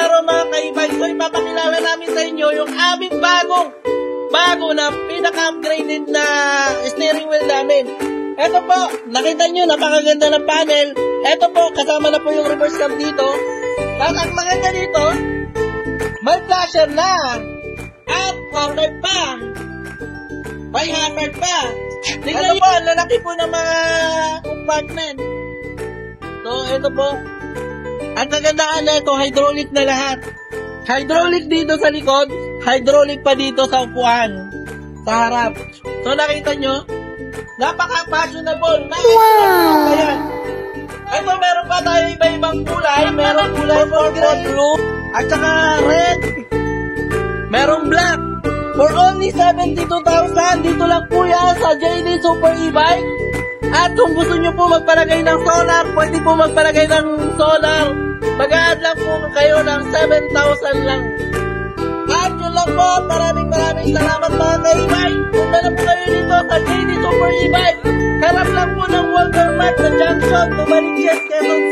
araw mga kaibay, so ipapakilala namin sa inyo yung aming bago na pinaka-upgraded na steering wheel namin. Ito po, nakita nyo, napakaganda ng panel. Ito po, kasama na po yung reverse cam dito. Tapos ang maganda dito, may flasher na. At overhead pa. May hammer pa. Tingnan po, ang lalaki po ng mga compartment. So, ito po. Ang kagandaan na ito, hydraulic na lahat. Hydraulic dito sa likod, hydraulic pa dito sa upuan. Sa harap. So, nakita nyo? Napaka-fashionable. Wow! Ayan. Ito, meron pa tayo iba-ibang kulay. Meron kulay purple, blue, at saka red. Meron black. For only 72,000, dito lang po yan sa JD Super E-Bike. At kung gusto nyo po magpalagay ng solar, pwede po magpalagay ng solar. Mag-a-add lang po kayo ng 7,000 lang. At yun lang po, maraming salamat mga kaibay. Punta na po kayo dito sa JD Super E-Bike. Harap lang po ng Walter Mart sa Junction, Tumalinches, Quezon